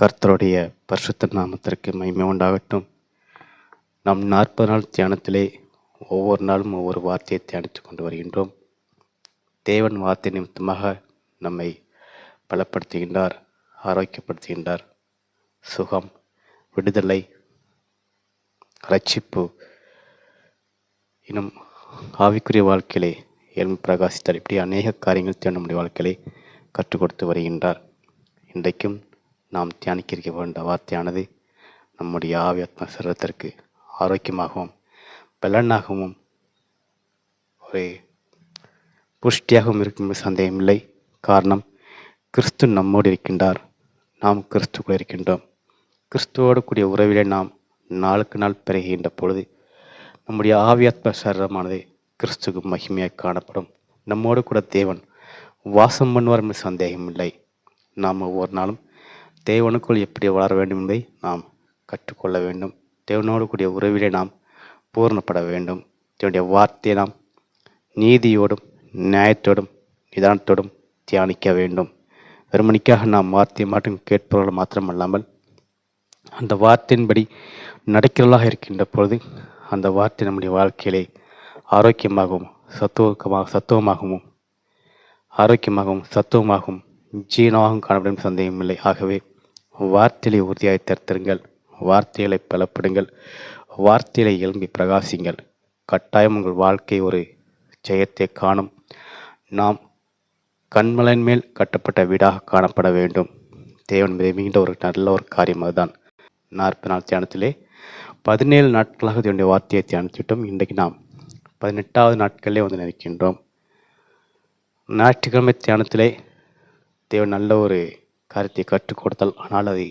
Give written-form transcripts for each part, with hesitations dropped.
கர்த்தருடைய பரிசுத்த நாமத்திற்கு மகிமை உண்டாகட்டும். நம் 40 நாள் தியானத்திலே ஒவ்வொரு நாளும் ஒவ்வொரு வார்த்தையை தியானித்து கொண்டு வருகின்றோம். தேவன் வார்த்தை நிமித்தமாக நம்மை பலப்படுத்துகின்றார், ஆரோக்கியப்படுத்துகின்றார். சுகம், விடுதலை, ரட்சிப்பு இன்னும் ஆவிக்குரிய வாழ்க்கையிலே எழும்பி பிரகாசித்தார். இப்படி அநேக காரியங்கள் நம்முடைய வாழ்க்கையிலே கற்றுக் கொடுத்து வருகின்றார். இன்றைக்கும் நாம் தியானிக்க வேண்ட வார்த்தையானது நம்முடைய ஆவி ஆத்மா சரீரத்திற்கு ஆரோக்கியமாகவும் பலனாகவும் ஒரு புஷ்டியாகவும் இருக்கும் சந்தேகமில்லை. காரணம், கிறிஸ்து நம்மோடு இருக்கின்றார், நாம் கிறிஸ்துக்குள் இருக்கின்றோம். கிறிஸ்துவோடு கூடிய உறவிலே நாம் நாளுக்கு நாள் பெருகின்ற பொழுது நம்முடைய ஆவியாத்ம சரீரமானது கிறிஸ்துக்கு மகிமையாக காணப்படும். நம்மோடு கூட தேவன் வாசம் பண்ணுவார் என்று சந்தேகமில்லை. நாம் ஒவ்வொரு நாளும் தேவனுக்குள் எப்படி வளர வேண்டும் என்பதை நாம் கற்றுக்கொள்ள வேண்டும். தேவனோடு கூடிய உறவிலே நாம் பூர்ணப்பட வேண்டும். தேவனுடைய வார்த்தையை நாம் நீதியோடும் நியாயத்தோடும் நிதானத்தோடும் தியானிக்க வேண்டும். வெறுமணிக்காக நாம் வார்த்தையை மட்டும் கேட்பவர்கள் மாத்திரமல்லாமல் அந்த வார்த்தையின்படி நடக்கிறவர்களாக இருக்கின்ற பொழுது அந்த வார்த்தை நம்முடைய வாழ்க்கையிலே ஆரோக்கியமாகவும் சத்துவமாகவும் ஆரோக்கியமாகவும் சத்துவமாகவும் ஜீவனமாகவும் காணப்படும் சந்தேகமில்லை. ஆகவே வார்த்தையை உறுதியாய் தருங்கள், வார்த்தைகளை பலப்படுங்கள், வார்த்தைகளை எழும்பி பிரகாசிங்கள். கட்டாயம் உங்கள் வாழ்க்கை ஒரு ஜெயத்தை காணும். நாம் கண்மலையின் மேல் கட்டப்பட்ட வீடாக காணப்பட வேண்டும். தேவன் மிகுந்த ஒரு நல்ல ஒரு காரியம் அதுதான். 40 நாள் தியானத்திலே 17 நாட்களாக தேவனுடைய வார்த்தையை தியானித்துவிட்டோம். இன்றைக்கு நாம் 18வது நாட்களிலே வந்து நிற்கின்றோம். ஞாயிற்றுக்கிழமை தியானத்திலே தேவன் நல்ல ஒரு காரியத்தை கற்றுக் கொடுத்தால், ஆனால் அதை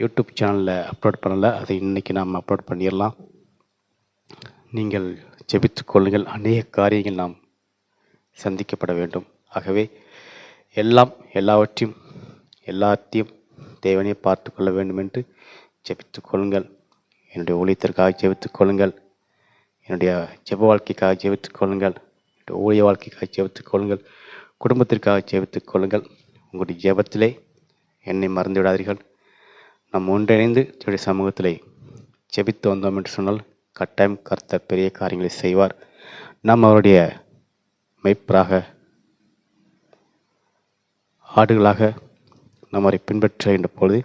யூடியூப் சேனலில் அப்லோட் பண்ணலை. அதை இன்றைக்கி நாம் அப்லோட் பண்ணிடலாம். நீங்கள் ஜெபித்து கொள்ளுங்கள். அநேக காரியங்கள் நாம் சந்திக்கப்பட வேண்டும். ஆகவே எல்லாத்தையும் தேவனே பார்த்து கொள்ள வேண்டும் என்று ஜெபித்து கொள்ளுங்கள். என்னுடைய ஊழியத்திற்காக ஜெபித்து கொள்ளுங்கள். என்னுடைய ஜெப வாழ்க்கைக்காக ஜெபித்து கொள்ளுங்கள். என்னுடைய ஊழிய வாழ்க்கைக்காக ஜெபித்து கொள்ளுங்கள். குடும்பத்திற்காக ஜெபித்துக் கொள்ளுங்கள். உங்களுடைய ஜெபத்திலே என்னை மறந்து விடாதீர்கள். நாம் ஒன்றிணைந்து என்னுடைய சமூகத்திலே ஜெபித்து வந்தோம் என்று சொன்னால் கட்டாயம் கர்த்தர் பெரிய காரியங்களை செய்வார். நாம் அவருடைய மெய்ப்பராக ஆடுகளாக நாம் அவரை பின்பற்றுகின்ற பொழுது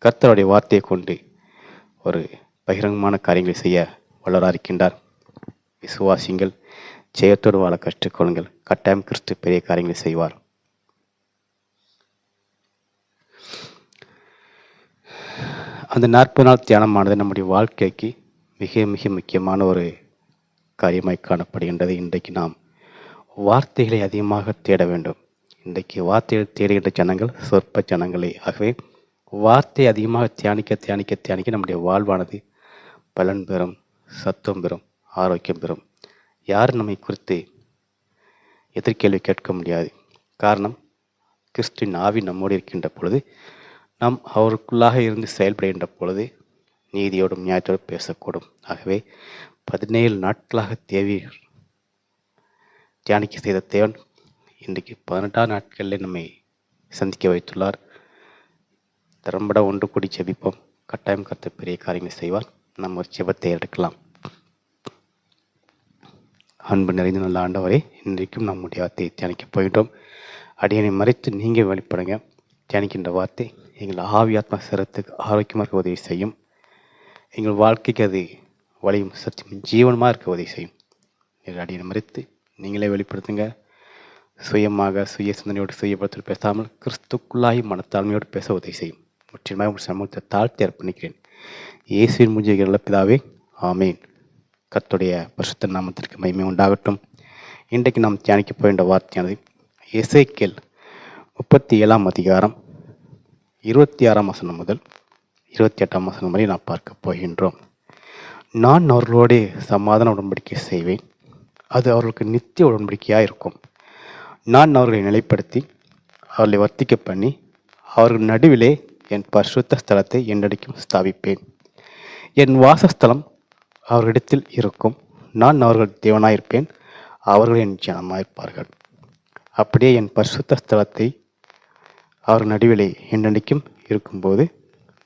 கர்த்தருடைய வார்த்தையை கொண்டு ஒரு பகிரங்கமான காரியங்களை செய்ய வல்லவராக இருக்கின்றார். விசுவாசிங்கள், ஜெயத்தோடு வாழ கற்றுக்கொள்ளுங்கள். கட்டாயம் கிறிஸ்து பெரிய காரியங்களை செய்வார். அந்த 40 நாள் தியானமானது நம்முடைய வாழ்க்கைக்கு மிக மிக முக்கியமான ஒரு காரியமாய் காணப்படுகின்றது. இன்றைக்கு நாம் வார்த்தைகளை அதிகமாக தேட வேண்டும். இன்றைக்கு வார்த்தைகளை தேடுகின்ற ஜனங்கள் சொற்ப ஜனங்களே. ஆகவே வார்த்தை அதிகமாக தியானிக்க நம்முடைய வாழ்வானது பலன் பெறும், சத்துவம் பெறும், ஆரோக்கியம் பெறும். யார் நம்மை குறித்து எதிர்கேள்வி கேட்க முடியாது. காரணம், கிறிஸ்துவின் ஆவி நம்மோடு இருக்கின்ற பொழுது நாம் அவருக்குள்ளாக இருந்து செயல்படுகின்ற பொழுது நீதியோடும் நியாயத்தோடும் பேசக்கூடும். ஆகவே 17 நாட்களாக தியானிக்க செய்த தேவன் இன்றைக்கு 18ஆம் நாட்களில் நம்மை சந்திக்க வைத்துள்ளார். திறம்பட ஒன்று கூடி ஜெபிப்போம். கட்டாயம் கர்த்தர் பெரிய காரியங்களை செய்வார். நாம் ஒரு ஜெபத்தை எடுக்கலாம். அன்பு நிறைந்த நல்ல ஆண்டவரே, இன்றைக்கும் நம்முடைய வார்த்தையை தியானிக்கப் போகின்றோம். அடியனை மறைத்து நீங்கள் வெளிப்படுங்க. தியானிக்கின்ற வார்த்தை எங்கள் ஆவி ஆத்மா சரத்துக்கு ஆரோக்கியமாக இருக்க உதவி செய்யும். எங்கள் வாழ்க்கைக்கு அது வழியும் சத்தியம் ஜீவனமாக இருக்க உதவி செய்யும். எங்கள் அடியனை மறைத்து நீங்களே வெளிப்படுத்துங்க. சுய சிந்தனையோடு சுயப்படுத்த பேசாமல் கிறிஸ்துக்குள்ளாகி மனத்தாழ்மையோடு பேச உதவி செய்யும். முற்றிலுமாக உங்கள் சமூகத்தை தாழ்த்தி அர்ப்பணிக்கிறேன். இயேசுவின் மூஞ்சிகள் இழப்பதாவே, ஆமேன். கர்த்தருடைய பரிசுத்த நாமத்திற்கு மகிமை உண்டாகட்டும். இன்றைக்கு நாம் தியானிக்க போகின்ற வார்த்தையானது எசேக்கியேல் 37ஆம் அதிகாரம் 26ஆம் வசனம் முதல் 28ஆம் வசனம் வரை நாம் பார்க்க போகின்றோம். நான் அவர்களோடு சமாதான உடன்படிக்கை செய்வேன், அது அவர்களுக்கு நித்திய உடன்படிக்கையாக இருக்கும். நான் அவர்களை நிலைப்படுத்தி அவர்களை வர்த்திக்க பண்ணி அவர்கள் நடுவிலே என் பரிசுத்த ஸ்தலத்தை என்னடிக்கும் ஸ்தாபிப்பேன். என் வாசஸ்தலம் அவர்களிடத்தில் இருக்கும். நான் அவர்கள் தேவனாயிருப்பேன், அவர்கள் என் ஜனமாயிருப்பார்கள். அப்படியே என் பரிசுத்த ஸ்தலத்தை அவர் நடுவிலே என்னடிக்கும் இருக்கும்போது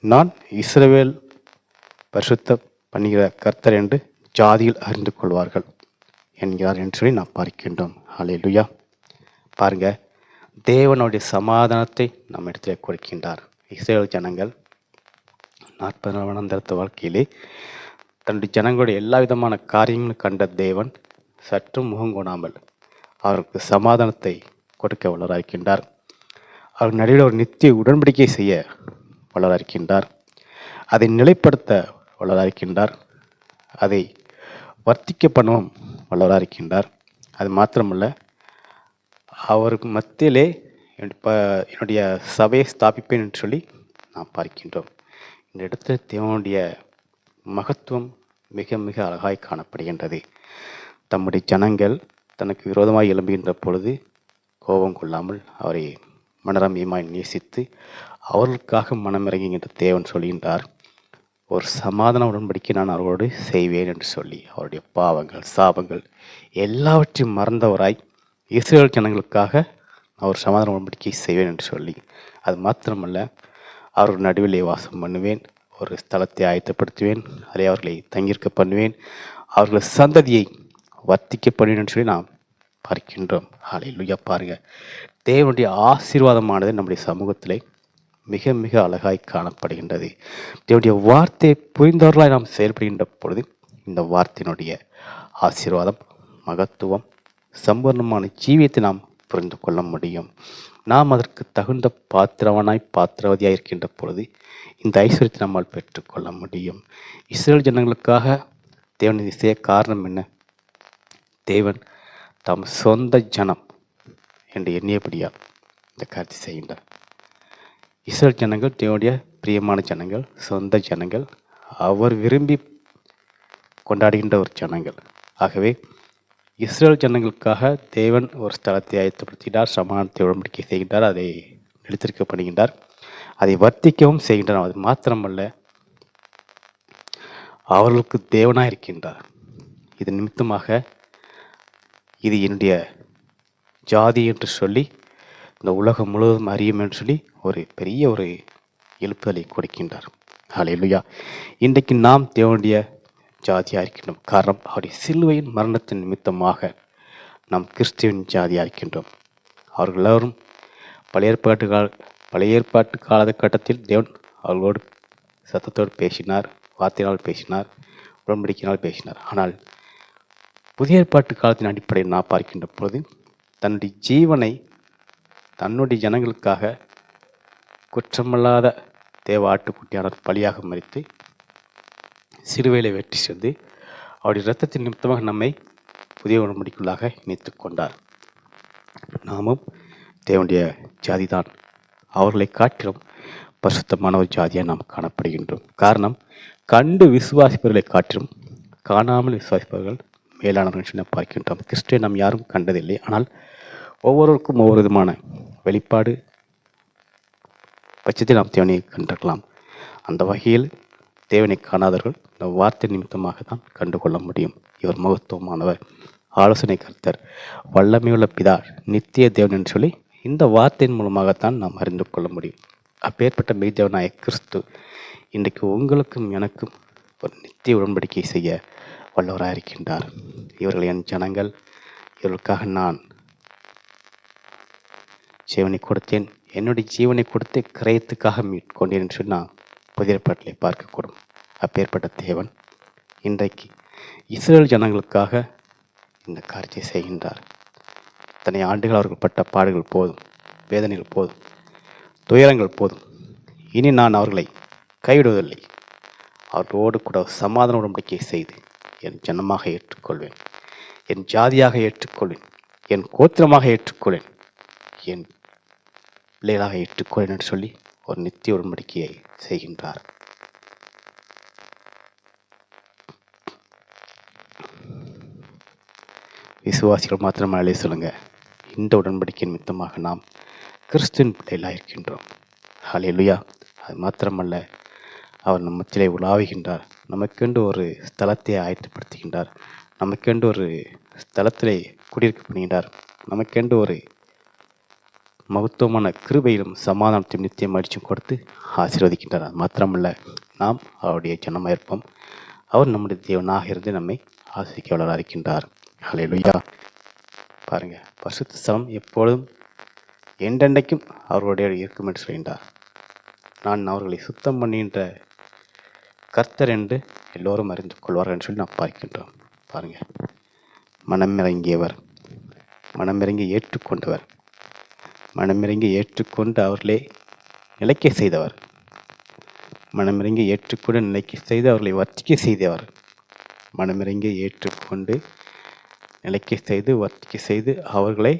நான் இஸ்ரவேல் பரிசுத்த பண்ணுகிற கர்த்தர் என்று ஜாதியில் அறிந்து கொள்வார்கள் என்கிறார் என்று சொல்லி நாம் பார்க்கின்றோம். ஹல்லேலூயா. பாருங்க, தேவனுடைய சமாதானத்தை நம்ம இடத்துல கொடுக்கின்றார். இஸ்ரவேல் ஜனங்கள் 40 நாள் வனாந்தரத்து வாழ்க்கையிலே தன்னுடைய ஜனங்களுடைய எல்லா விதமான காரியங்களும் கண்ட தேவன் சற்றும் முகங்கொடாமல் அவருக்கு சமாதானத்தை கொடுக்க வல்லவராயிருக்கின்றார். அவர் நடுவில் ஒரு நித்திய உடன்படிக்கை செய்ய வல்லவராயிருக்கின்றார். அதை நிலைப்படுத்த வல்லவராயிருக்கின்றார். அதை வர்த்திக்க பண்ணவும் வல்லவராயிருக்கின்றார். அது மாத்திரமல்ல, அவருக்கு மத்தியிலே என்னுடைய சபையை ஸ்தாபிப்பேன் என்று சொல்லி நாம் பார்க்கின்றோம். இந்த இடத்துல தேவனுடைய மகத்துவம் மிக மிக அழகாய் காணப்படுகின்றது. தம்முடைய ஜனங்கள் தனக்கு விரோதமாய் எழும்புகின்ற பொழுது கோபம் கொள்ளாமல் அவரை மனரமியமாய் நேசித்து அவர்களுக்காக மனமிறங்குகின்ற தேவன் சொல்கின்றார், ஒரு சமாதான உடன்படிக்கை நான் அவரோடு செய்வேன் என்று சொல்லி அவருடைய பாவங்கள் சாபங்கள் எல்லாவற்றையும் மறந்தவராய் இஸ்ரவேல் ஜனங்களுக்காக அவர் சமாதான உடன்படிக்கை செய்வேன் என்று சொல்லி, அது மாத்திரமல்ல, அவர்கள் நடுவிலே வாசம் பண்ணுவேன், ஒரு ஸ்தலத்தை ஆயத்தப்படுத்துவேன், அதை அவர்களை தங்கியிருக்க பண்ணுவேன், அவர்கள் சந்ததியை வர்த்திக்க பண்ணுவேன் என்று சொல்லி நாம் பார்க்கின்றோம். ஹல்லேலூயா. பாருங்க, தேவனுடைய ஆசீர்வாதமானது நம்முடைய சமூகத்திலே மிக மிக அழகாய் காணப்படுகின்றது. தேவனுடைய வார்த்தையை புரிந்தவர்களாய் நாம் செயல்படுகின்ற பொழுது இந்த வார்த்தையினுடைய ஆசீர்வாதம், மகத்துவம், சம்பூர்ணமான ஜீவியத்தை நாம் புரிந்து கொள்ள முடியும். நாம் அதற்கு தகுந்த பாத்திரவதியாய் இருக்கின்ற பொழுது இந்த ஐஸ்வர்யத்தை நம்மால் பெற்றுக்கொள்ள முடியும். இஸ்ரவேல் ஜனங்களுக்காக தேவன் செய்ய காரணம் என்ன? தேவன் தம் சொந்த ஜனம் என்று எண்ணியபடியால் இந்த காரியத்தை செய்கின்றார். இஸ்ரவேல் ஜனங்கள் தேவனுடைய பிரியமான ஜனங்கள், சொந்த ஜனங்கள், அவர் விரும்பி கொண்டாடுகின்ற ஒரு ஜனங்கள். ஆகவே இஸ்ரவேல் ஜனங்களுக்காக தேவன் ஒரு ஸ்தலத்தை ஆயத்தப்படுத்தினார், சமாதானத்தை உடன்படிக்கை செய்கின்றார், அதை நிலைத்திருக்கப்படுகின்றார், அதை வர்த்திக்கவும் செய்கின்றார். அது மாத்திரமல்ல, அவர்களுக்கு தேவனாக இருக்கின்றார். இது நிமித்தமாக இது என்னுடைய ஜாதி என்று சொல்லி இந்த உலகம் முழுவதும் அறியும் என்று சொல்லி ஒரு பெரிய ஒரு எழுப்புதலை கொடுக்கின்றார். ஹல்லேலூயா. இன்றைக்கு நாம் தேவனுடைய ஜாதியாக இருக்கின்றோம். காரணம், அவருடைய சிலுவையின் மரணத்தின் நிமித்தமாக நாம் கிறிஸ்துவின் ஜாதியாக இருக்கின்றோம். அவர்கள் எல்லோரும் பழைய ஏற்பாட்டு காலகட்டத்தில் தேவன் அவர்களோடு சத்தத்தோடு பேசினார், வார்த்தையினால் பேசினார், உடன்படிக்கையினால் பேசினார். ஆனால் புதிய ஏற்பாட்டு காலத்தின் அடிப்படையில் நான் பார்க்கின்ற பொழுது தன்னுடைய ஜீவனை தன்னுடைய ஜனங்களுக்காக குற்றமல்லாத தேவ ஆட்டுக்குட்டியான பலியாக மரித்து சிலுவையிலே வெற்றி சென்று அவருடைய இரத்தத்தின் நிமித்தமாக நம்மை புதிய உடன்படிக்கைக்குள்ளாக இணைத்து கொண்டார். நாமும் தேவனுடைய ஜாதிதான். அவர்களை காட்டிலும் பரிசுத்தமான ஒரு ஜாதியாக நாம் காணப்படுகின்றோம். காரணம், கண்டு விசுவாசிப்பவர்களை காட்டிலும் காணாமல் விசுவாசிப்பவர்கள் மேலானவர்கள் என்று பார்க்கின்றோம். கிறிஸ்துவை நாம் யாரும் கண்டதில்லை. ஆனால் ஒவ்வொருவருக்கும் ஒவ்வொரு விதமான வெளிப்பாடு பட்சத்தில் நாம் தேவனை கண்டிருக்கலாம். அந்த வகையில் தேவனை காணாதவர்கள் இந்த வார்த்தை நிமித்தமாக தான் கண்டுகொள்ள முடியும். இவர் மகத்துவமானவர், ஆலோசனை கர்த்தர், வல்லமையுள்ள பிதா, நித்திய தேவன் என்று சொல்லி இந்த வார்த்தையின் மூலமாகத்தான் நாம் அறிந்து கொள்ள முடியும். அப்பேற்பட்ட மெய்தேவனாய கிறிஸ்து இன்றைக்கு உங்களுக்கும் எனக்கும் ஒரு நித்திய உடன்படிக்கை செய்ய வல்லவராக இருக்கின்றார். இவர்கள் என் ஜனங்கள், இவர்களுக்காக நான் ஜீவனை கொடுத்தேன், என்னுடைய ஜீவனை கொடுத்து கிரயத்துக்காக மீட்கொண்டேன் என்று சொல்லி நான் புதிய ஏற்பாட்டிலே பார்க்கக்கூடும். அப்பேற்பட்ட தேவன் இன்றைக்கு இஸ்ரவேல் ஜனங்களுக்காக இந்த காரியத்தை செய்கின்றார். இத்தனை ஆண்டுகள் அவர்கள் பட்ட பாடுகள் போதும், வேதனைகள் போதும், துயரங்கள் போதும். இனி நான் அவர்களை கைவிடுவதில்லை. அவர்களோடு கூட சமாதான உடன்படிக்கை செய்து என் ஜனமாக ஏற்றுக்கொள்வேன், என் ஜாதியாக ஏற்றுக்கொள்வேன், என் கோத்திரமாக ஏற்றுக்கொள்வேன், என் பிள்ளைகளாக ஏற்றுக்கொள்வேன் என்று சொல்லி ஒரு நித்திய உடன்படிக்கையை செய்கின்றார். விசுவாசிகள் மாத்திரமல்ல சொல்லுங்க, இந்த உடன்படிக்கையின் நிமித்தமாக நாம் கிறிஸ்துவின் பிள்ளைகளாக இருக்கின்றோம். ஹல்லேலூயா. அது மாத்திரமல்ல, அவர் நம் மத்தியிலே உலாவுகின்றார், நமக்கென்று ஒரு ஸ்தலத்தை ஆயத்தப்படுத்துகின்றார், நமக்கென்று ஒரு ஸ்தலத்திலே குடியிருக்க பண்ணுகின்றார், நமக்கென்று ஒரு மகத்துவமான கிருபையிலும் சமாதானத்தையும் நித்தியம் மகிழ்ச்சியும் கொடுத்து ஆசீர்வதிக்கின்றார். அது மாத்திரமல்ல, நாம் அவருடைய ஜனமாக இருப்போம். அவர் நம்முடைய தேவனாக இருந்து நம்மை ஆசீர்வதிக்க வல்லவராக இருக்கின்றார். ஹல்லேலூயா. பாருங்க, பரிசுத்த ஸ்தலம் எப்பொழுதும் என்றென்றைக்கும் அவர்களுடைய இருக்கும் என்று சொல்கின்றார். நான் அவர்களை சுத்தம் பண்ணுகின்ற கர்த்தர் என்று எல்லோரும் அறிந்து கொள்வார்கள் என்று சொல்லி நாம் பார்க்கின்றோம். பாருங்கள், மனமிறங்கியவர், மனமிறங்கி ஏற்றுக்கொண்டவர், மனமிறங்கி ஏற்றுக்கொண்டு அவர்களே நிலைக்க செய்தவர், மனமிறங்கி ஏற்றுக்கொண்டு நிலைக்க செய்து அவர்களை வர்த்திக்க செய்தவர், மனமிறங்கி ஏற்றுக்கொண்டு நிலைக்க செய்து வர்த்திக்க செய்து அவர்களை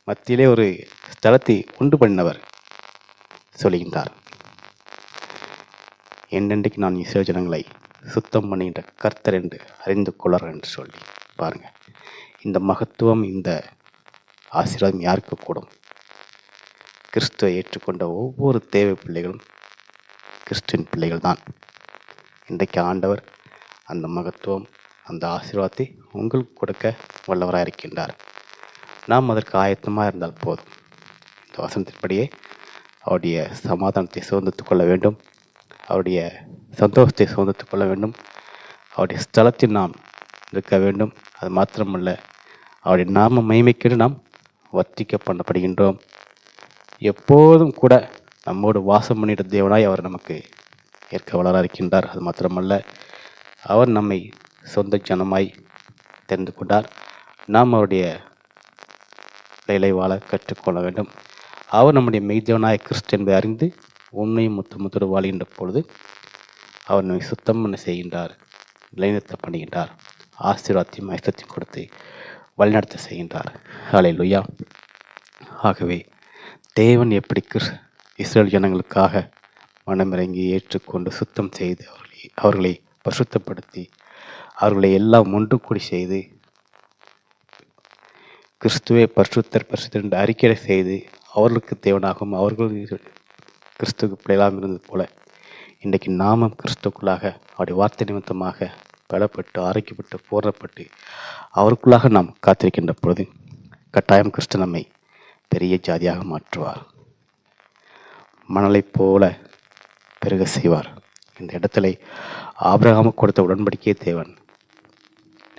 மத்தியிலே ஒரு ஸ்தலத்தை உண்டு பண்ணவர் சொல்கின்றார். என்றென்றைக்கு நான் இஸ்ரவேல் ஜனங்களை சுத்தம் பண்ணுகின்ற கர்த்தர் என்று அறிந்து கொள்ளார் என்று சொல்லி பாருங்கள். இந்த மகத்துவம், இந்த ஆசீர்வாதம் யாருக்கு கூடும்? கிறிஸ்துவை ஏற்றுக்கொண்ட ஒவ்வொரு தேவை பிள்ளைகளும் கிறிஸ்துவின் பிள்ளைகள் தான். இன்றைக்கு ஆண்டவர் அந்த மகத்துவம், அந்த ஆசீர்வாதத்தை உங்களுக்கு கொடுக்க வல்லவராக இருக்கின்றார். நாம் அதற்கு ஆயத்தமாக இருந்தால் போதும். இந்த வசனத்தின்படியே அவருடைய சமாதானத்தை சுதந்திரத்துக் கொள்ள வேண்டும், அவருடைய சந்தோஷத்தை சுதந்திரத்துக் கொள்ள வேண்டும், அவருடைய ஸ்தலத்தில் நாம் இருக்க வேண்டும். அது மாத்திரமல்ல, அவருடைய நாம மகிமைக்கென்று நாம் வர்த்திக்க பண்ணப்படுகின்றோம். எப்போதும் கூட நம்மோடு வாசம் பண்ணிட்ட தேவனாய் அவர் நமக்கு ஏற்க வளர இருக்கின்றார். அது மாத்திரமல்ல, அவர் நம்மை சொந்த ஜனமாய் தெரிந்து கொண்டார். நாம் அவருடைய வேலை வாழ கற்றுக்கொள்ள வேண்டும். அவர் நம்முடைய மெய்தேவனாய கிறிஸ்து என்பதை அறிந்து உண்மையும் முத்தமுத்தோடு வாழ்கின்ற பொழுது அவர் நம்மை சுத்தம் பண்ண செய்கின்றார், நிலைநிறுத்த பண்ணுகின்றார், ஆசீர்வாதத்தையும் ஐஸ்வர்யத்தையும் கொடுத்து வழிநடத்த செய்கின்றார். ஹல்லேலூயா. ஆகவே தேவன் எப்படி இஸ்ரவேல் ஜனங்களுக்காக மனமிறங்கி ஏற்றுக்கொண்டு சுத்தம் செய்து அவர்களை பரிசுத்தப்படுத்தி அவர்களை எல்லாம் ஒன்று கூடி செய்து கிறிஸ்துவை பரிசுத்தர் பரிசுத்தர் என்று அறிக்கை செய்து அவர்களுக்கு தேவனாகவும் அவர்கள் கிறிஸ்துவுக்கு பிள்ளைகளாக இருந்தது போல இன்றைக்கு நாமும் கிறிஸ்துக்குள்ளாக அவருடைய வார்த்தை நிமித்தமாக பலப்பட்டு ஆரோக்கியப்பட்டு போராடப்பட்டு அவருக்குள்ளாக நாம் காத்திருக்கின்ற பொழுது கட்டாயம் கிறிஸ்து நம்மை பெரிய ஜாதியாக மாற்றுவார், மணலைப் போல பெருக செய்வார். இந்த இடத்துல ஆபிரகாமுக்கு கொடுத்த உடன்படிக்கையை தேவன்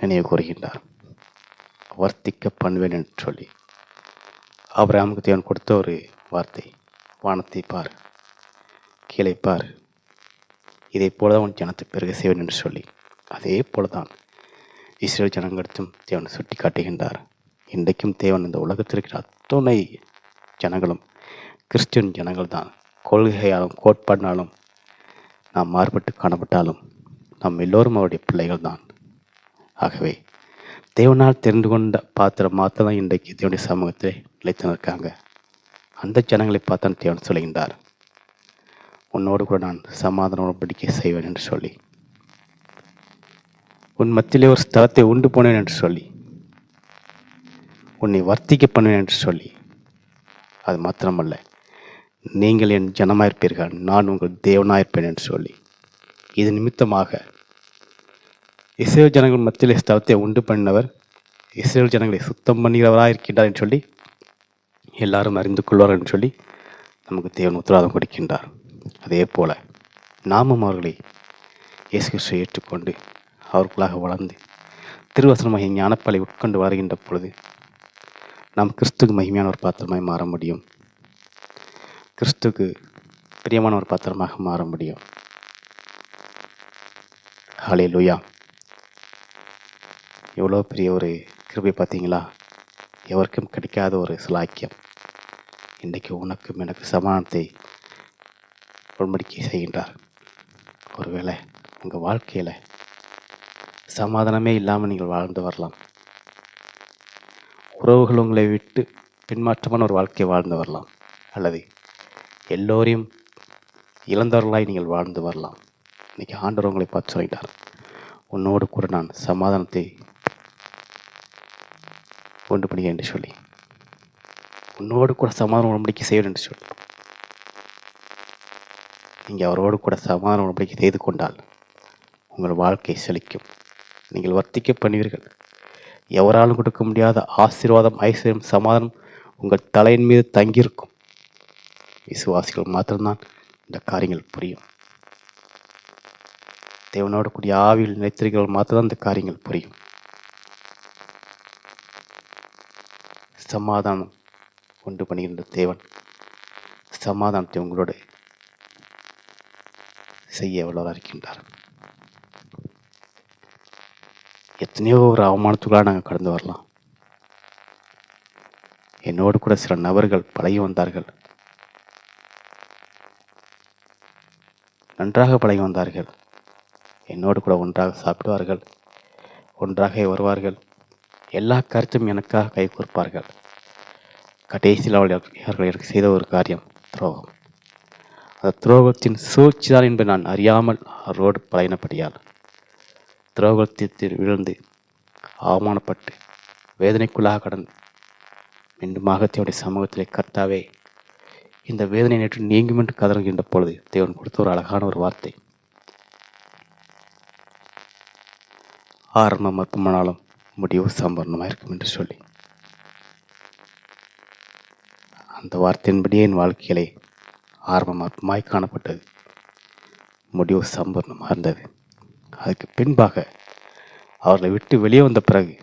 நினைவு கூறுகின்றார். வர்த்திக்க பண்ணுவேன் என்று சொல்லி ஆபிரகாமுக்கு தேவன் கொடுத்த ஒரு வார்த்தை, வானத்தை பார், கீழே பார், இதை போலதான் உன் ஜனத்தை பெருக செய்வேன் என்று சொல்லி அதே போலதான் இஸ்ரவேல் ஜனங்களிடத்தும் தேவன் சுட்டி காட்டுகின்றார். இன்றைக்கும் தேவன் இந்த உலகத்தில் இருக்கிற அத்துணை ஜனங்களும் கிறிஸ்டியன் ஜனங்கள் தான். கொள்கையாலும் கோட்பாடினாலும் நாம் மாறுபட்டு காணப்பட்டாலும் நாம் எல்லோரும் அவருடைய பிள்ளைகள் தான். ஆகவே தேவனால் தெரிந்து கொண்ட பாத்திரம் மாத்திரம் இன்றைக்கு தேவனுடைய சமூகத்தில் நிலைத்து நிற்காங்க. அந்த ஜனங்களை பார்த்தான் தேவன் சொல்கின்றார், உன்னோடு கூட நான் சமாதான உடன்படிக்கை செய்வேன் என்று சொல்லி, உன் மத்தியிலே ஒரு ஸ்தலத்தை உண்டு போனேன் என்று சொல்லி, உன்னை வர்த்திக்க பண்ணுவேன் என்று சொல்லி, அது மாத்திரமல்ல, நீங்கள் என் ஜனமாயிருப்பீர்கள், நான் உங்கள் தேவனாயிருப்பேன் என்று சொல்லி, இது நிமித்தமாக இஸ்ரவேல் ஜனங்கள் மத்தியிலே ஸ்தலத்தை உண்டு பண்ணினவர் இஸ்ரவேல் ஜனங்களை சுத்தம் பண்ணுகிறவராக இருக்கின்றார் என்று சொல்லி எல்லாரும் அறிந்து கொள்வார்கள் என்று சொல்லி நமக்கு தேவன் உத்தரவாதம் கொடுக்கின்றார். அதே போல நாமும் அவர்களை இயேசு கிறிஸ்துவை ஏற்றுக்கொண்டு அவர்களாக வளர்ந்து திருவசனமாக ஞானப்பலை உட்கொண்டு வருகின்ற பொழுது நாம் கிறிஸ்துக்கு மகிமையான ஒரு பாத்திரமாய் மாற முடியும், கிறிஸ்துக்கு பிரியமான ஒரு பாத்திரமாக மாற முடியும். ஹல்லேலூயா. எவ்வளோ பெரிய ஒரு கிருபை பார்த்தீங்களா? எவருக்கும் கிடைக்காத ஒரு சிலாக்கியம். இன்றைக்கு உனக்கும் எனக்கு சமாதானத்தை உடன்படிக்கை செய்கின்றார். ஒருவேளை உங்கள் வாழ்க்கையில் சமாதானமே இல்லாமல் நீங்கள் வாழ்ந்து வரலாம், உறவுகள் உங்களை விட்டு பின்மாற்றமான ஒரு வாழ்க்கையை வாழ்ந்து வரலாம், அல்லது எல்லோரையும் இழந்தவர்களாய் நீங்கள் வாழ்ந்து வரலாம். இன்றைக்கி ஆண்டவர் உங்களை பார்த்து சொல்கிறார், உன்னோடு கூட நான் சமாதானத்தை உண்டு பண்ணுகிறேன் என்று சொல்லி, உன்னோடு கூட சமாதான உடன்படிக்கை செய்வேன் என்று சொல்லி, நீங்கள் அவரோடு கூட சமாதான உடன்படிக்கை செய்து கொண்டால் உங்கள் வாழ்க்கை செழிக்கும், நீங்கள் வர்த்திக்க பண்ணுவீர்கள். எவராலும் கொடுக்க முடியாத ஆசீர்வாதம், ஐஸ்வர்யம், சமாதானம் உங்கள் தலையின் மீது தங்கியிருக்கும். விசுவாசிகள் மாத்திரம்தான் இந்த காரியங்கள் புரியும். தேவனோடு கூடிய ஆவியில் நினைத்திருக்கிறவர்கள் மாத்திரம்தான் இந்த காரியங்கள் புரியும். சமாதானம் உண்டு பண்ணுகின்ற தேவன் சமாதானத்தை உங்களோடு செய்ய வல்லவராக இருக்கின்றார். எத்தனையோ ஒரு அவமானத்துக்குள்ளாக நாங்கள் கடந்து வரலாம். என்னோடு கூட சில நபர்கள் பழகி வந்தார்கள், நன்றாக பழகி வந்தார்கள். என்னோடு கூட ஒன்றாக சாப்பிடுவார்கள், ஒன்றாக வருவார்கள், எல்லா கருத்தும் எனக்காக கை கொடுப்பார்கள். கடைசியில் அவர்கள் எனக்கு செய்த ஒரு காரியம் துரோகம். அந்த துரோகத்தின் சூழ்ச்சிதான் என்பதை நான் அறியாமல் அவரோடு பழகினபடியால் துரோகத்தில் விழுந்து அவமானப்பட்டு வேதனைக்குள்ளாக கடந்து மீண்டுமாக தேவனுடைய சமூகத்திலே கர்த்தாவே இந்த வேதனை நேற்று நீங்கும் என்று கதறுகின்ற பொழுது தேவன் கொடுத்த ஒரு அழகான ஒரு வார்த்தை, ஆரம்பம் அற்பமானாலும் முடிவு சம்பரணமாக இருக்கும் என்று சொல்லி, அந்த வார்த்தையின்படியே என் வாழ்க்கையிலே ஆரம்பம் அற்பமாய் காணப்பட்டது, முடிவு சம்பரணமாக இருந்தது. அதுக்கு பின்பாக அவர்களை விட்டு வெளியே வந்த பிறகு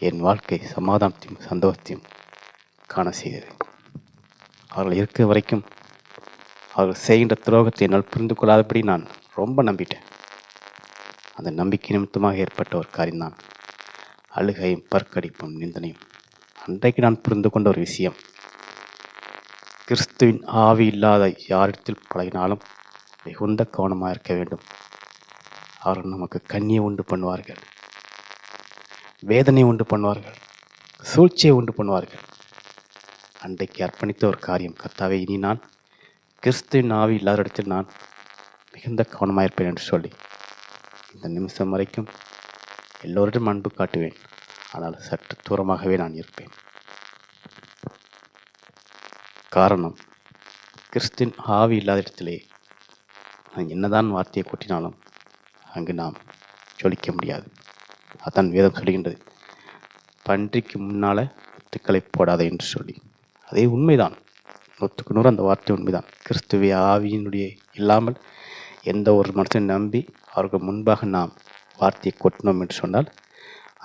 என் வாழ்க்கை சமாதானத்தையும் சந்தோஷத்தையும் காண செய்தது. அவர்கள் இருக்கிற வரைக்கும் அவர்கள் செய்கின்ற துரோகத்தை என்னால் புரிந்து கொள்ளாதபடி நான் ரொம்ப நம்பிட்டேன். அந்த நம்பிக்கை நிமித்தமாக ஏற்பட்ட ஒரு காரியம்தான் அழுகையும் பற்கடிப்பும் நிந்தனையும். அன்றைக்கு நான் புரிந்து கொண்ட ஒரு விஷயம், கிறிஸ்துவின் ஆவி இல்லாத யாரிடத்தில் பழகினாலும் மிகுந்த கவனமாக இருக்க வேண்டும். அவர்கள் நமக்கு கண்ணியை உண்டு பண்ணுவார்கள், வேதனை உண்டு பண்ணுவார்கள், சூழ்ச்சியை உண்டு பண்ணுவார்கள். அன்றைக்கு அர்ப்பணித்த ஒரு காரியம், கர்த்தாவே இனி நான் கிறிஸ்துவின் ஆவி இல்லாத இடத்தில் நான் மிகுந்த கவனமாக இருப்பேன் என்று சொல்லி இந்த நிமிஷம் வரைக்கும் எல்லோரிடம் அன்பு காட்டுவேன், ஆனால் சற்று தூரமாகவே நான் இருப்பேன். காரணம், கிறிஸ்துவின் ஆவி இல்லாத இடத்திலே நான் என்னதான் வார்த்தையை கொட்டினாலும் அங்கு நாம் ஜொலிக்க முடியாது. அதான் வேதம் சொல்கின்றது, பன்றிக்கு முன்னால் முத்துக்களை போடாத என்று சொல்லி. அதே உண்மைதான், 100% அந்த வார்த்தை உண்மைதான். கிறிஸ்துவ ஆவியினுடைய இல்லாமல் எந்த ஒரு மனுஷனை நம்பி அவர்கள் முன்பாக நாம் வார்த்தையை கொட்டினோம் என்று சொன்னால்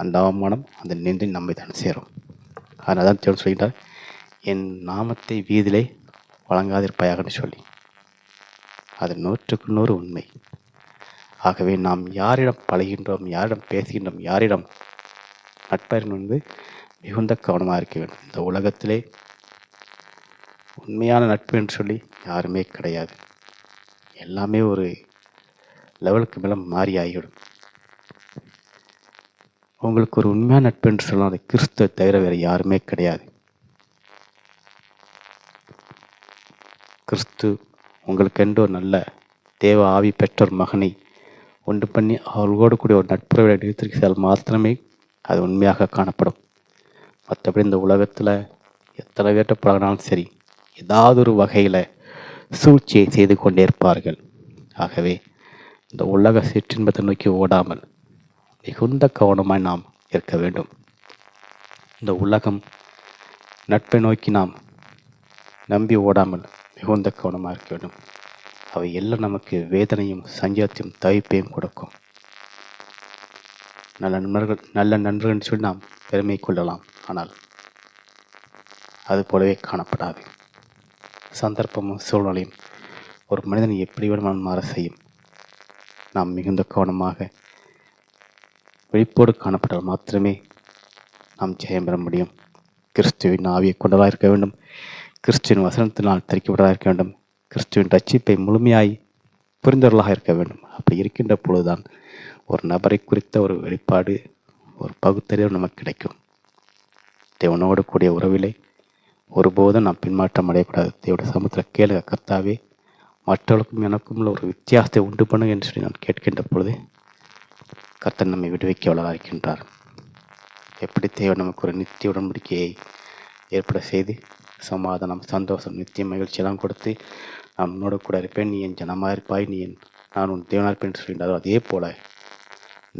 அந்த அவமானம், அந்த நிந்தை நம்மை தான் சேரும். அதனால் தான் தேவன் சொல்கின்றார், என் நாமத்தை வீதிலே வழங்காதிருப்பாயாகன்னு சொல்லி. அது 100% உண்மை. ஆகவே நாம் யாரிடம் பழகின்றோம், யாரிடம் பேசுகின்றோம், யாரிடம் நட்பறிவு வந்து மிகுந்த கவனமாக இருக்க வேண்டும். இந்த உலகத்திலே உண்மையான நட்பு என்று சொல்லி யாருமே கிடையாது. எல்லாமே ஒரு லெவலுக்கு மேலே மாறி ஆகிவிடும். உங்களுக்கு ஒரு உண்மையான நட்பு என்று சொல்லலாம், அது கிறிஸ்துவை தவிர வேறு யாருமே கிடையாது. கிறிஸ்து உங்களுக்கென்று ஒரு நல்ல தேவ ஆவி பெற்ற ஒரு மகனை உண்டு பண்ணி அவர்களோடு கூடிய ஒரு நட்புறவை நிறுத்திருக்கிறால் மாத்திரமே அது உண்மையாக காணப்படும். மற்றபடி இந்த உலகத்தில் எத்தனை பேர்ட்ட பழகினாலும் சரி, ஏதாவது ஒரு வகையில் சூழ்ச்சியை செய்து கொண்டே இருப்பார்கள். ஆகவே இந்த உலக சிற்றின்பத்தை நோக்கி ஓடாமல் மிகுந்த கவனமாய் நாம் இருக்க வேண்டும். இந்த உலகம் நட்பை நோக்கி நாம் நம்பி ஓடாமல் மிகுந்த கவனமாக இருக்க வேண்டும். அவை எல்லாம் நமக்கு வேதனையும் சஞ்சலத்தையும் தவிப்பையும் கொடுக்கும். நல்ல நண்பர்கள் சொல்லி நாம் பெருமை கொள்ளலாம், ஆனால் அது போலவே காணப்படாது. சந்தர்ப்பமும் சூழ்நிலையும் ஒரு மனிதனை எப்படி வேணுமானால் மாற செய்யும். நாம் மிகுந்த கவனமாக விழிப்போடு காணப்பட்டால் மாத்திரமே நாம் ஜெயம் பெற முடியும். கிறிஸ்துவின் ஆவியை கொண்டதாக இருக்க வேண்டும். கிறிஸ்துவின் வசனத்தினால் தரிக்கப்பட்டதாக இருக்க வேண்டும். கிறிஸ்துவின் ரட்சிப்பை முழுமையாய் புரிந்தவர்களாக இருக்க வேண்டும். அப்படி இருக்கின்ற பொழுதுதான் ஒரு நபரை குறித்த ஒரு வெளிப்பாடு, ஒரு பகுத்தறிவு நமக்கு கிடைக்கும். தேவனோடு கூடிய உறவிலே ஒருபோதும் நாம் பின்மாற்றம் அடையக்கூடாது. தேவனுடைய சமூகத்தில் கேளுங்க, கர்த்தாவே மற்றவர்களுக்கும் எனக்கும் உள்ள ஒரு வித்தியாசத்தை உண்டு பண்ணு என்று சொல்லி நான் கேட்கின்ற பொழுது கர்த்தர் நம்மை விடுவிக்க வல்லவராக இருக்கின்றார். எப்படி தேவன் நமக்கு ஒரு நித்திய உடன்படிக்கையை ஏற்பட செய்து சமாதானம், சந்தோஷம், நித்திய மகிழ்ச்சியெல்லாம் கொடுத்து நான் உன்னோட கூட இருப்பேன், நீ என் ஜனமாக இருப்பாய், நான் உன் தேவனாக இருப்பேன் என்று சொல்கின்றாரோ அதே போல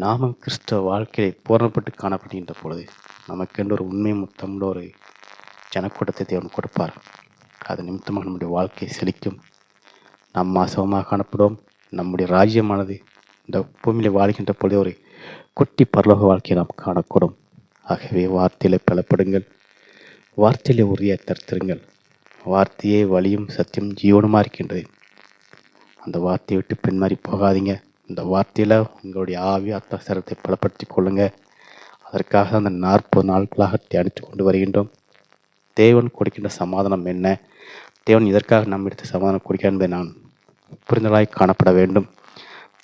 நாமும் கிறிஸ்தவ வாழ்க்கையை பூரணப்பட்டு காணப்படுகின்ற பொழுது நமக்கென்று ஒரு உண்மை முத்தமுள்ள ஒரு ஜனக்கூட்டத்தை தேவன் கொடுப்பார். அது நிமித்தமாக நம்முடைய வாழ்க்கை செழிக்கும். நாம் மாசவமாக காணப்படுவோம். நம்முடைய ராஜ்யமானது இந்த பூமியில் வாழ்கின்ற பொழுது ஒரு குட்டி பரலோக வாழ்க்கையை நாம் காணக்கூடும். ஆகவே வார்த்தையிலே பலப்படுங்கள், வார்த்தையிலே உரிய தருத்திருங்கள். வார்த்தையே வழியும் சத்தியம் ஜீவனுமா இருக்கின்றது. அந்த வார்த்தையை விட்டு பின்மாறி போகாதீங்க. இந்த வார்த்தையில் உங்களுடைய ஆவி அத்தாசரத்தை பலப்படுத்தி கொள்ளுங்க. அதற்காக அந்த 40 நாட்களாக தியானித்து கொண்டு வருகின்றோம். தேவன் கொடுக்கின்ற சமாதானம் என்ன, தேவன் இதற்காக நம்மிடத்து சமாதானம் கொடுக்கிறார் என்பதை நான் புரிந்தலாய் காணப்பட வேண்டும்.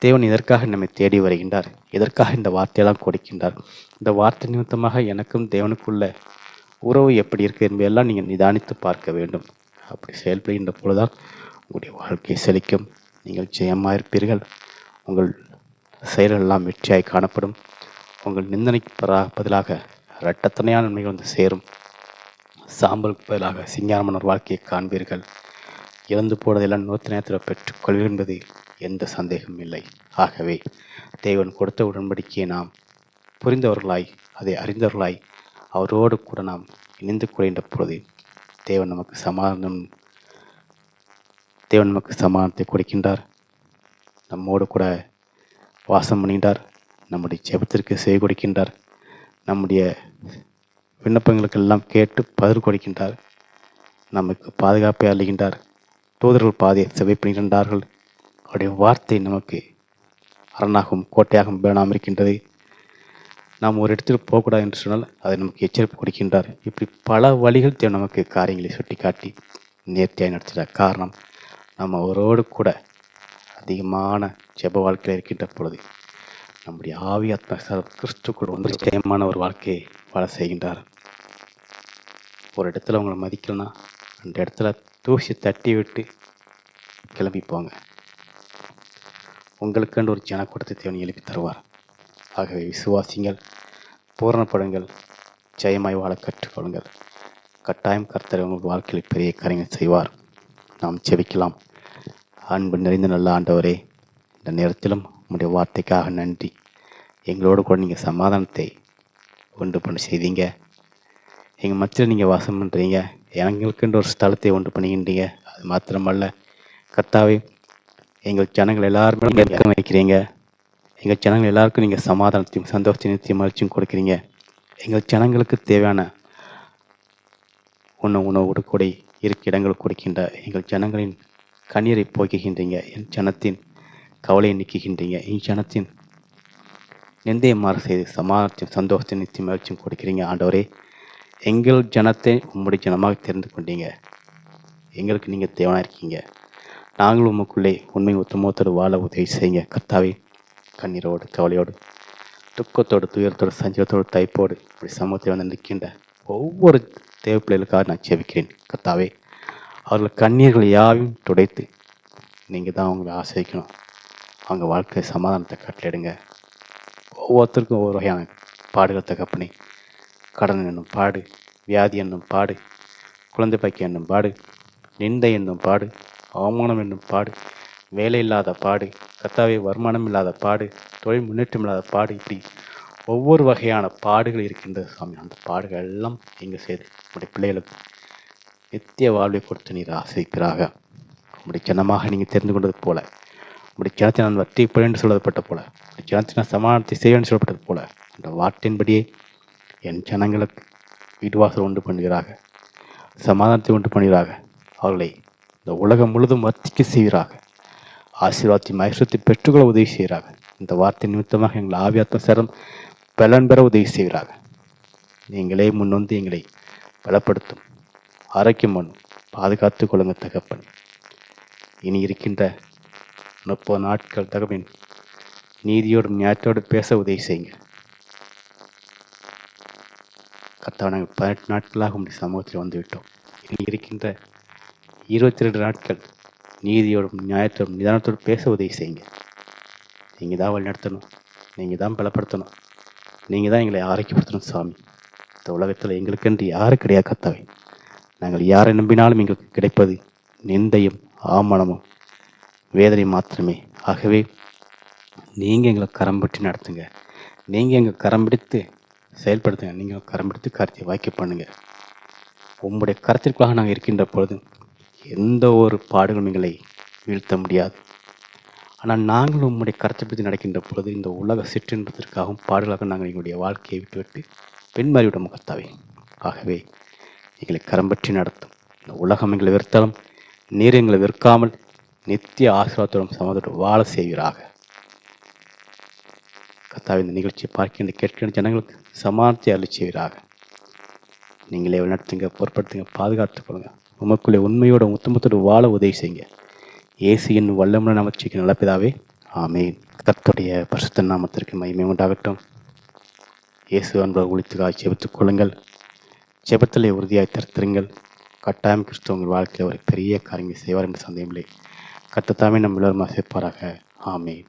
தேவன் இதற்காக நம்மை தேடி வருகின்றார். இதற்காக இந்த வார்த்தையெல்லாம் கொடுக்கின்றார். இந்த வார்த்தை நிமித்தமாக எனக்கும் தேவனுக்குள்ள உறவு எப்படி இருக்குது என்பதையெல்லாம் நீங்கள் நிதானித்து பார்க்க வேண்டும். அப்படி செயல்படுகின்ற பொழுதுதான் உங்களுடைய வாழ்க்கை செழிக்கும். நீங்கள் ஜெயமாக இருப்பீர்கள். உங்கள் செயலெல்லாம் வெற்றியாய் காணப்படும். உங்கள் நிந்தனைக்கு பதிலாக இரட்டத்தனையான நன்மைகள் வந்து சேரும். சாம்பலுக்கு பதிலாக சிங்காரமான ஒரு வாழ்க்கையை காண்பீர்கள். இழந்து போவதெல்லாம் நூற்று நேரத்தில் பெற்றுக்கொள்வீர்கள் என்பது எந்த சந்தேகமும் இல்லை. ஆகவே தேவன் கொடுத்த உடன்படிக்கையை நாம் புரிந்தவர்களாய், அதை அறிந்தவர்களாய் அவரோடு கூட நாம் இணைந்து கொள்கின்ற பொழுது தேவன் நமக்கு சமாதானத்தை கொடுக்கின்றார். நம்மோடு கூட வாசம் பண்ணுகின்றார். நம்முடைய ஜெபத்திற்கு செவி கொடுக்கின்றார். நம்முடைய விண்ணப்பங்களுக்கெல்லாம் கேட்டு பதில் கொடுக்கின்றார். நமக்கு பாதுகாப்பை அளிக்கின்றார். தூதர்கள் பாதையை செவை பண்ணுகின்றார்கள். அவருடைய வார்த்தை நமக்கு அரணாகவும் கோட்டையாகவும் பேணாமல் இருக்கின்றது. நாம் ஒரு இடத்தில் போகக்கூடாது என்று சொன்னால் அதை நமக்கு எச்சரிப்பு கொடுக்கின்றார். இப்படி பல வழிகள் தேவை நமக்கு காரியங்களை சுட்டி காட்டி நேர்த்தியாக நடத்துகிறார். காரணம், நாம் அவரோடு கூட அதிகமான ஜெப வாழ்க்கையில் இருக்கின்ற பொழுது நம்முடைய ஆவி ஆத்ம கிறிஸ்து கூட வந்து ஜெயமான ஒரு வாழ்க்கையை வாழ செய்கின்றார். ஒரு இடத்துல அவங்களை மதிக்கலன்னா அந்த இடத்துல தூசி தட்டி விட்டு கிளம்பி போங்க. உங்களுக்கென்று ஒரு ஜனக்கூட்டத்தை தேவன் எழுப்பி தருவார். ஆகவே விசுவாசிங்கள், பூரணப்படுங்கள், ஜெயமாய் வாழ கற்றுக்கொள்ளுங்கள். கட்டாயம் கர்த்தர் உங்கள் வாழ்க்கையில் பெரிய காரியங்கள் செய்வார். நாம் செபிக்கலாம். அன்பு நிறைந்த நல்ல ஆண்டவரே, இந்த நேரத்திலும் உங்களுடைய வார்த்தைக்காக நன்றி. எங்களோடு கூட நீங்கள் சமாதானத்தை உண்டு பண்ண செய்தீங்க. எங்கள் மத்தியில் நீங்கள் வாசம் பண்ணுறீங்க. எங்களுக்கென்று ஒரு ஸ்தலத்தை உண்டு பண்ணுகின்றீங்க. அது மாத்திரமல்ல கர்த்தாவே, எங்கள் ஜனங்கள் எல்லாருமே இருக்க வைக்கிறீங்க. எங்கள் ஜனங்கள் எல்லாருக்கும் நீங்கள் சமாதானத்தையும் சந்தோஷத்தையும் மகிழ்ச்சியும் கொடுக்குறீங்க. எங்கள் ஜனங்களுக்கு தேவையான உணவோடு கூட இருக்க இடங்கள் கொடுக்கின்ற எங்கள் ஜனங்களின் கண்ணீரை போக்குகின்றீங்க. என் ஜனத்தின் கவலையை நீக்குகின்றீங்க. என் ஜனத்தின் எந்தையை மாறு செய்து சமாதானத்தையும் சந்தோஷத்தையும் நித்திய மகிழ்ச்சியும் கொடுக்குறீங்க. ஆண்டவரே, எங்கள் ஜனத்தை உம்முடைய ஜனமாக தெரிந்து கொண்டீங்க. எங்களுக்கு நீங்கள் தேவனாக இருக்கீங்க. நாங்களும் உமக்குள்ளே உண்மை உத்தமத்தோடு வாழ உதவி செய்யுங்க. கர்த்தாவே, கண்ணீரோடு கவலையோடு துக்கத்தோடு துயரத்தோடு சஞ்சலத்தோடு தைப்போடு இப்படி சமூகத்தை வந்து நிற்கின்ற ஒவ்வொரு தேவ பிள்ளைகளுக்காக நான் செபிக்கிறேன். கர்த்தாவே, அவர்கள் கண்ணீர்கள் யாவையும் துடைத்து நீங்கள் தான் அவங்களை ஆசைக்கணும். அவங்க வாழ்க்கை சமாதானத்தை கட்டளிடுங்க. ஒவ்வொருத்தருக்கும் ஒவ்வொரு வகையான பாடுகள் தகப்பனே. கடன் என்னும் பாடு, வியாதி என்னும் பாடு, குழந்தை பாக்கியம் என்னும் பாடு, நிந்தை என்னும் பாடு, அவமானம் என்னும் பாடு, வேலை இல்லாத பாடு, கர்த்தாவே வருமானம் இல்லாத பாடு, தொழில் முன்னேற்றம் இல்லாத பாடு, இப்படி ஒவ்வொரு வகையான பாடுகள் இருக்கின்றது சாமி. அந்த பாடுகள் எல்லாம் எங்கள் செய்து உங்களுடைய பிள்ளைகளுக்கு நித்திய வாழ்வை கொடுத்து நீர் ஆசைக்கிறாக. உங்களுடைய ஜனமாக நீங்கள் தெரிந்து கொண்டது போல, உங்களுடைய ஜனத்தை நான் வட்டிப்பேன் என்று சொல்லப்பட்ட போல, உங்களுடைய ஜனத்தை நான் சமாதானத்தை செய்வேன் சொல்லப்பட்டது போல, அந்த வார்த்தையின்படியே என் ஜனங்களுக்கு வீடுவாசல் உண்டு பண்ணுகிறாக, சமாதானத்தை உண்டு பண்ணுகிறாக. அவர்களை இந்த உலகம் முழுதும் வர்த்திக்க செய்கிறாக. ஆசீர்வாதத்தை மகிழ்ச்சியை பெற்றுக்கொள்ள உதவி செய்கிறாங்க. இந்த வார்த்தை நிமித்தமாக எங்கள் ஆவியாத்ம சரம் பலன் பெற உதவி செய்கிறாங்க. நீங்களே முன்வந்து எங்களை பலப்படுத்தும், ஆரோக்கியம் பண்ணும், பாதுகாத்து கொள்ளுங்க தகப்பன். இனி இருக்கின்ற 30 நாட்கள் தகவலின் நீதியோடும் நியாயத்தோடு பேச உதவி செய்யுங்க. கர்த்தாவே, நாங்கள் 18 நாட்களாக உங்களுடைய சமூகத்தில் வந்துவிட்டோம். இனி இருக்கின்ற 22 நாட்கள் நீதியோடும் நியாயத்தோடும் நிதானத்தோடு பேச உதவி செய்யுங்க. நீங்கள் தான் வழி நடத்தணும், நீங்கள் தான் பலப்படுத்தணும், நீங்கள் தான் எங்களை ஆரோக்கியப்படுத்தணும் சாமி. இந்த உலகத்தில் எங்களுக்கென்று யாரு கிடையாது கர்த்தாவே. நாங்கள் யாரை நம்பினாலும் எங்களுக்கு கிடைப்பது நிந்தையும் அவமானமும் வேதனை மாத்திரமே. ஆகவே நீங்கள் எங்களை கரம் பிடித்து நடத்துங்க. நீங்கள் எங்கள் கரம் பிடித்து செயல்படுத்துங்க. நீங்கள் கரம் பிடித்து காரியத்தை வாய்க்க பண்ணுங்க. உம்முடைய கருத்திற்குள்ளாக நாங்கள் இருக்கின்ற பொழுது எந்த ஒரு பாடுகளும் எங்களை வீழ்த்த முடியாது. ஆனால் நாங்கள் உம்முடைய கருத்தை பற்றி நடக்கின்ற பொழுது இந்த உலக சிற்றின்பத்திற்காகவும் பாடுகளாக நாங்கள் எங்களுடைய வாழ்க்கையை விட்டுவிட்டு பின்மாறிவிடும் கர்த்தாவே. ஆகவே எங்களை கரம் பற்றி நடத்தும். இந்த உலகம் எங்களை வெறுத்தாலும் நீர் எங்களை வெறுக்காமல் நித்திய ஆசீர்வாதத்துடன் சமாதானத்தோடு வாழ செய்வீராக. கர்த்தாவே, இந்த நிகழ்ச்சியை பார்க்கின்ற கேட்கின்ற ஜனங்களுக்கு சமாதானத்தை அருளி செய்வீராக. நீங்களே நடத்துங்க, பொறுப்படுத்துங்க, பாதுகாத்துக் கொள்ளுங்க. உமக்குள்ளே உண்மையோட உத்தமத்தோடு வாழ உதவி செய்யுங்க. இயேசு என்னும் வல்லமுள்ள நாமத்திற்கு நல்ல பிதாவே, ஆமென். கர்த்தருடைய பரிசுத்த நாமத்திற்கு மகிமை உண்டாகட்டும். இயேசு அன்பர் ஒழித்துக்காக ஜெபித்துக் கொள்ளுங்கள். ஜெபத்திலே உறுதியாய் தரித்திருங்கள். கட்டாயம் கிறிஸ்துவ உங்கள் வாழ்க்கையில் ஒரு பெரிய காரியங்களை செய்வார் என்று சந்தேகமில்லை. கர்த்தர் தாமே நம் எல்லோரும் ஆசீர்வதிப்பாராக. ஆமென்.